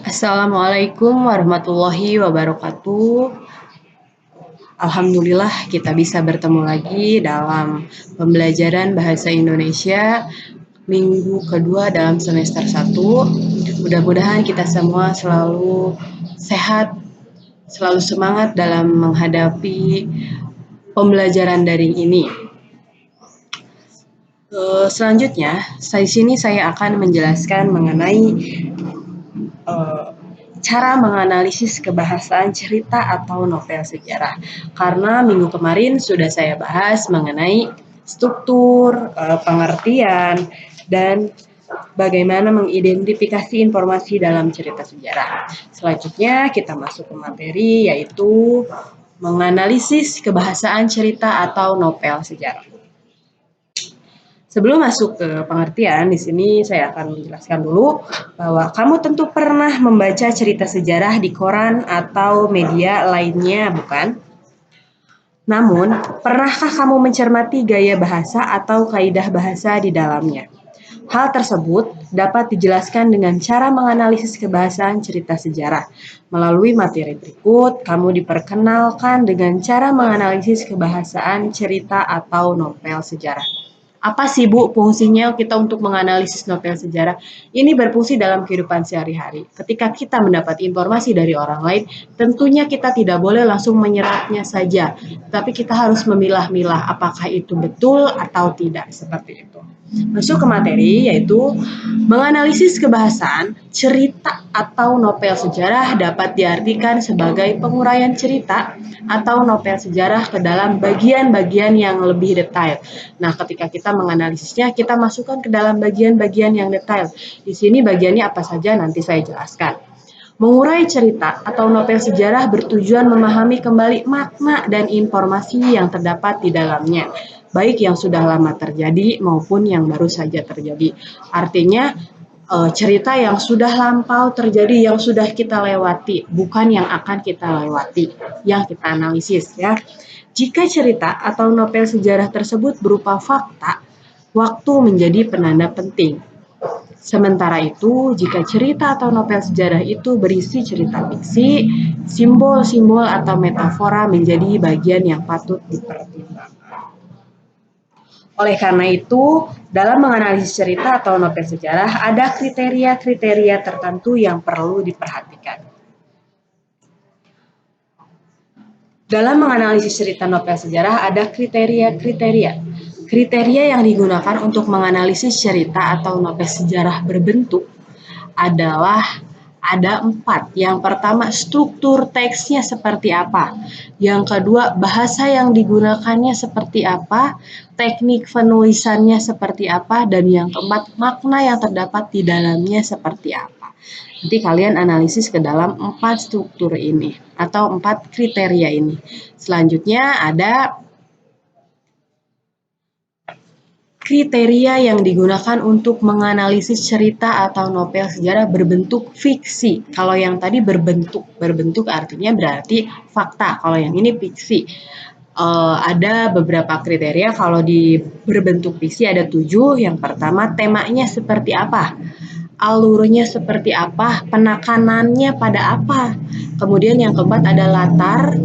Assalamualaikum warahmatullahi wabarakatuh. Alhamdulillah kita bisa bertemu lagi dalam pembelajaran bahasa Indonesia minggu kedua dalam semester 1. Mudah-mudahan kita semua selalu sehat, selalu semangat dalam menghadapi pembelajaran daring ini. Selanjutnya, di sini saya akan menjelaskan mengenai cara menganalisis kebahasaan cerita atau novel sejarah. Karena minggu kemarin sudah saya bahas mengenai struktur, pengertian, dan bagaimana mengidentifikasi informasi dalam cerita sejarah. Selanjutnya kita masuk ke materi, yaitu menganalisis kebahasaan cerita atau novel sejarah. Sebelum masuk ke pengertian, di sini saya akan menjelaskan dulu bahwa kamu tentu pernah membaca cerita sejarah di koran atau media lainnya, bukan? Namun, pernahkah kamu mencermati gaya bahasa atau kaidah bahasa di dalamnya? Hal tersebut dapat dijelaskan dengan cara menganalisis kebahasaan cerita sejarah. Melalui materi berikut, kamu diperkenalkan dengan cara menganalisis kebahasaan cerita atau novel sejarah. Apa sih Bu fungsinya kita untuk menganalisis novel sejarah? Ini berfungsi dalam kehidupan sehari-hari. Ketika kita mendapat informasi dari orang lain, tentunya kita tidak boleh langsung menyerapnya saja, tapi kita harus memilah-milah apakah itu betul atau tidak, seperti itu. Masuk ke materi, yaitu menganalisis kebahasaan cerita atau novel sejarah dapat diartikan sebagai penguraian cerita atau novel sejarah ke dalam bagian-bagian yang lebih detail. Nah, ketika kita menganalisisnya, kita masukkan ke dalam bagian-bagian yang detail. Di sini bagiannya apa saja nanti saya jelaskan. Mengurai cerita atau novel sejarah bertujuan memahami kembali makna dan informasi yang terdapat di dalamnya, baik yang sudah lama terjadi maupun yang baru saja terjadi. Artinya, cerita yang sudah lampau terjadi, yang sudah kita lewati, bukan yang akan kita lewati, yang kita analisis ya. Jika cerita atau novel sejarah tersebut berupa fakta, waktu menjadi penanda penting. Sementara itu, jika cerita atau novel sejarah itu berisi cerita fiksi, simbol-simbol atau metafora menjadi bagian yang patut dipertimbangkan. Oleh karena itu, dalam menganalisis cerita atau novel sejarah, ada kriteria-kriteria tertentu yang perlu diperhatikan. Dalam menganalisis cerita novel sejarah, ada kriteria-kriteria. Kriteria yang digunakan untuk menganalisis cerita atau novel sejarah berbentuk adalah ada 4. Yang pertama, struktur teksnya seperti apa. Yang kedua, bahasa yang digunakannya seperti apa, teknik penulisannya seperti apa, dan yang keempat, makna yang terdapat di dalamnya seperti apa. Nanti kalian analisis ke dalam 4 struktur ini atau 4 kriteria ini. Selanjutnya ada kriteria yang digunakan untuk menganalisis cerita atau novel sejarah berbentuk fiksi. Kalau yang tadi berbentuk artinya berarti fakta. Kalau yang ini fiksi. Ada beberapa kriteria. Kalau di berbentuk fiksi ada 7. Yang pertama, temanya seperti apa? Alurnya seperti apa? Penekanannya pada apa? Kemudian yang keempat ada latar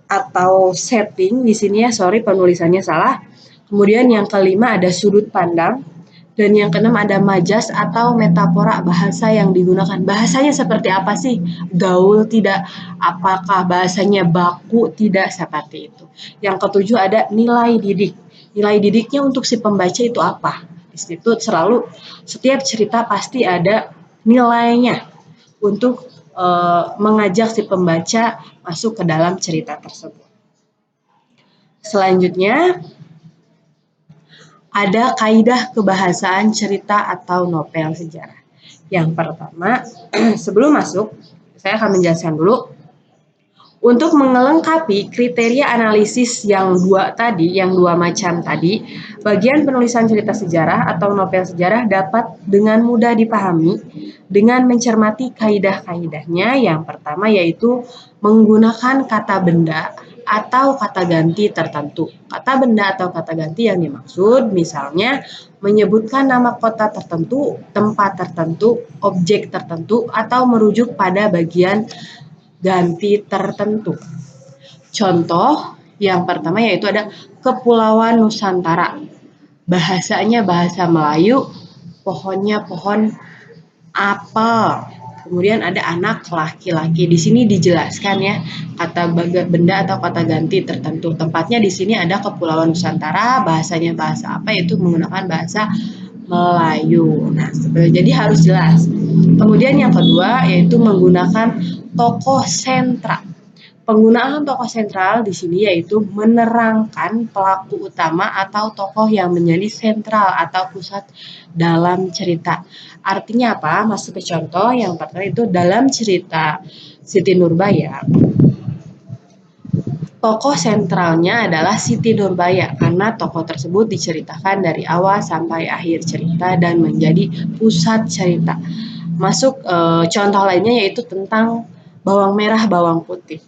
atau setting. Di sini ya, sorry penulisannya salah. Kemudian yang kelima ada sudut pandang, dan yang keenam ada majas atau metafora bahasa yang digunakan. Bahasanya seperti apa sih? Gaul tidak? Apakah bahasanya baku? Tidak, seperti itu. Yang ketujuh ada nilai didik. Nilai didiknya untuk si pembaca itu apa? Di situ selalu setiap cerita pasti ada nilainya untuk mengajak si pembaca masuk ke dalam cerita tersebut. Selanjutnya, ada kaidah kebahasaan cerita atau novel sejarah. Yang pertama, sebelum masuk, saya akan menjelaskan dulu. Untuk melengkapi kriteria analisis yang dua macam tadi, bagian penulisan cerita sejarah atau novel sejarah dapat dengan mudah dipahami dengan mencermati kaidah-kaidahnya. Yang pertama yaitu menggunakan kata benda atau kata ganti tertentu. Kata benda atau kata ganti yang dimaksud misalnya menyebutkan nama kota tertentu, tempat tertentu, objek tertentu, atau merujuk pada bagian ganti tertentu. Contoh yang pertama yaitu ada Kepulauan Nusantara. Bahasanya bahasa Melayu, pohonnya pohon apel. Kemudian ada anak laki-laki. Di sini dijelaskan ya kata benda atau kata ganti tertentu. Tempatnya di sini ada Kepulauan Nusantara, bahasanya bahasa apa yaitu menggunakan bahasa Melayu. Nah, jadi harus jelas. Kemudian yang kedua yaitu menggunakan tokoh sentra. Penggunaan tokoh sentral di sini yaitu menerangkan pelaku utama atau tokoh yang menjadi sentral atau pusat dalam cerita. Artinya apa? Masuk ke contoh yang pertama itu dalam cerita Siti Nurbaya. Tokoh sentralnya adalah Siti Nurbaya karena tokoh tersebut diceritakan dari awal sampai akhir cerita dan menjadi pusat cerita. Masuk contoh lainnya yaitu tentang bawang merah, bawang putih.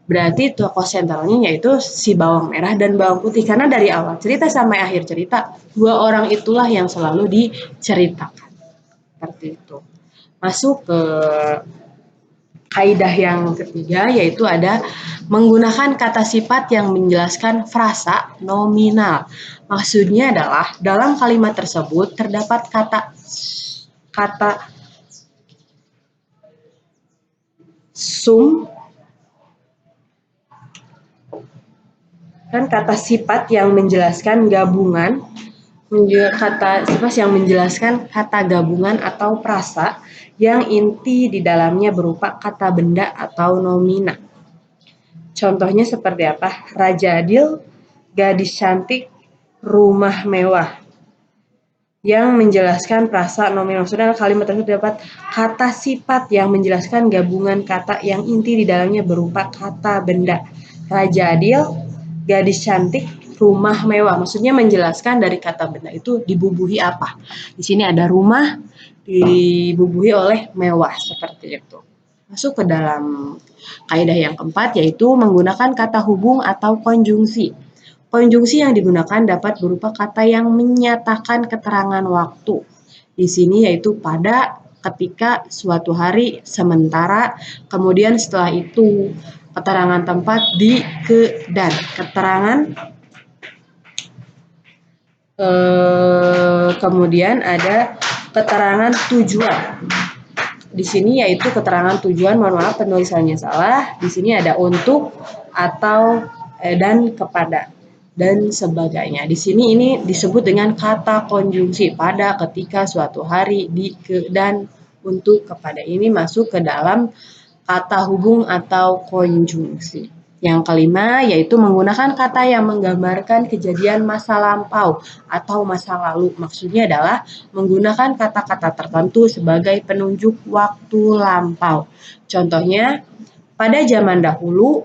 Berarti tokoh sentralnya yaitu si bawang merah dan bawang putih karena dari awal cerita sampai akhir cerita dua orang itulah yang selalu diceritakan. Seperti itu. Masuk ke kaidah yang ketiga yaitu ada menggunakan kata sifat yang menjelaskan frasa nominal. Maksudnya adalah dalam kalimat tersebut terdapat kata sum kan kata sifat yang menjelaskan gabungan, kata sifat yang menjelaskan kata gabungan atau prasa yang inti di dalamnya berupa kata benda atau nomina. Contohnya seperti apa? Raja adil, gadis cantik, rumah mewah. Yang menjelaskan prasa nominal. Maksudnya kalimat tersebut dapat kata sifat yang menjelaskan gabungan kata yang inti di dalamnya berupa kata benda. Raja adil, gadis cantik, rumah mewah. Maksudnya menjelaskan dari kata benda itu dibubuhi apa. Di sini ada rumah dibubuhi oleh mewah seperti itu. Masuk ke dalam kaidah yang keempat yaitu menggunakan kata hubung atau konjungsi. Konjungsi yang digunakan dapat berupa kata yang menyatakan keterangan waktu. Di sini yaitu pada, ketika, suatu hari, sementara, kemudian setelah itu keterangan tempat, di, ke, dan. Keterangan kemudian ada keterangan tujuan. Di sini yaitu keterangan tujuan, mohon maaf penulisannya salah. Di sini ada untuk, atau, dan kepada dan sebagainya. Di sini ini disebut dengan kata konjungsi pada, ketika, suatu hari, di, ke, dan, untuk, kepada. Ini masuk ke dalam kata hubung atau konjungsi. Yang kelima yaitu menggunakan kata yang menggambarkan kejadian masa lampau atau masa lalu. Maksudnya adalah menggunakan kata-kata tertentu sebagai penunjuk waktu lampau. Contohnya pada zaman dahulu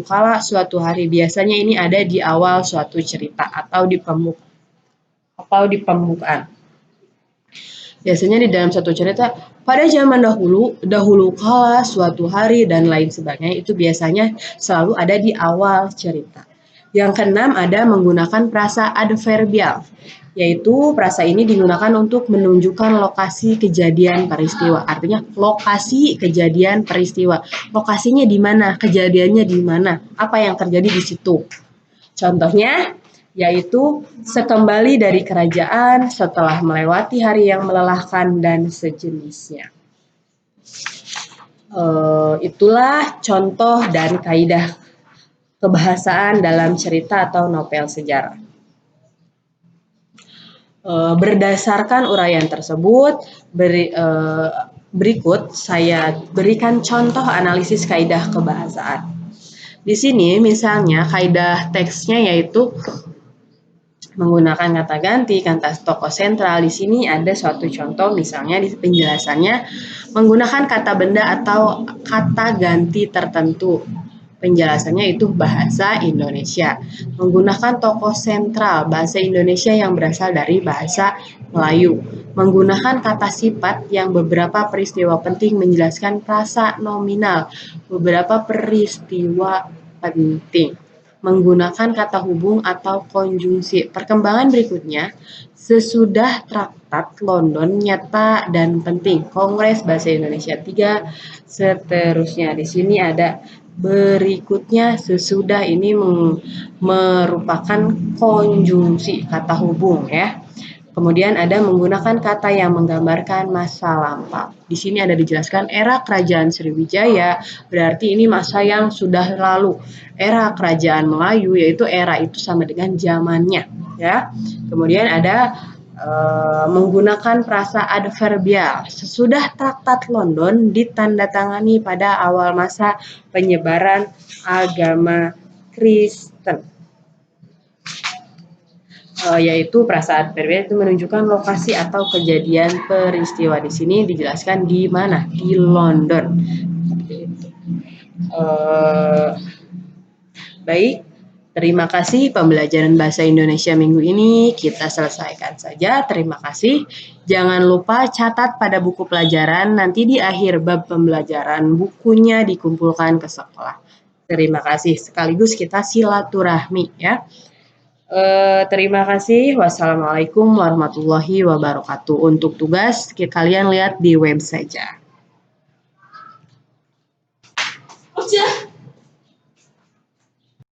kala suatu hari. Biasanya ini ada di awal suatu cerita atau di pembukaan. Biasanya di dalam satu cerita, pada zaman dahulu kala suatu hari dan lain sebagainya itu biasanya selalu ada di awal cerita. Yang keenam ada menggunakan prasa adverbial, yaitu prasa ini digunakan untuk menunjukkan lokasi kejadian peristiwa. Artinya lokasi kejadian peristiwa. Lokasinya di mana? Kejadiannya di mana? Apa yang terjadi di situ? Contohnya yaitu sekembali dari kerajaan setelah melewati hari yang melelahkan dan sejenisnya. Itulah contoh dan kaidah kebahasaan dalam cerita atau novel sejarah. Berdasarkan uraian tersebut, berikut saya berikan contoh analisis kaidah kebahasaan. Di sini misalnya kaidah teksnya yaitu menggunakan kata ganti, kata tokoh sentral. Di sini ada suatu contoh misalnya di penjelasannya menggunakan kata benda atau kata ganti tertentu. Penjelasannya itu bahasa Indonesia. Menggunakan tokoh sentral bahasa Indonesia yang berasal dari bahasa Melayu. Menggunakan kata sifat yang beberapa peristiwa penting menjelaskan prasa nominal. Beberapa peristiwa penting. Menggunakan kata hubung atau konjungsi. Perkembangan berikutnya, sesudah Traktat London nyata dan penting. Kongres Bahasa Indonesia 3, seterusnya. Di sini ada berikutnya, sesudah ini merupakan konjungsi kata hubung ya. Kemudian ada menggunakan kata yang menggambarkan masa lampau. Di sini ada dijelaskan era kerajaan Sriwijaya, berarti ini masa yang sudah lalu. Era kerajaan Melayu, yaitu era itu sama dengan zamannya. Ya. Kemudian ada menggunakan frasa adverbial. Sesudah Traktat London ditandatangani pada awal masa penyebaran agama Kristen. Yaitu frasa adverbial itu menunjukkan lokasi atau kejadian peristiwa. Di sini dijelaskan di mana? Di London. Baik, terima kasih pembelajaran bahasa Indonesia minggu ini kita selesaikan saja. Terima kasih. Jangan lupa catat pada buku pelajaran, nanti di akhir bab pembelajaran bukunya dikumpulkan ke sekolah. Terima kasih. Sekaligus kita silaturahmi ya. Terima kasih. Wassalamualaikum warahmatullahi wabarakatuh. Untuk tugas, kalian lihat di web saja.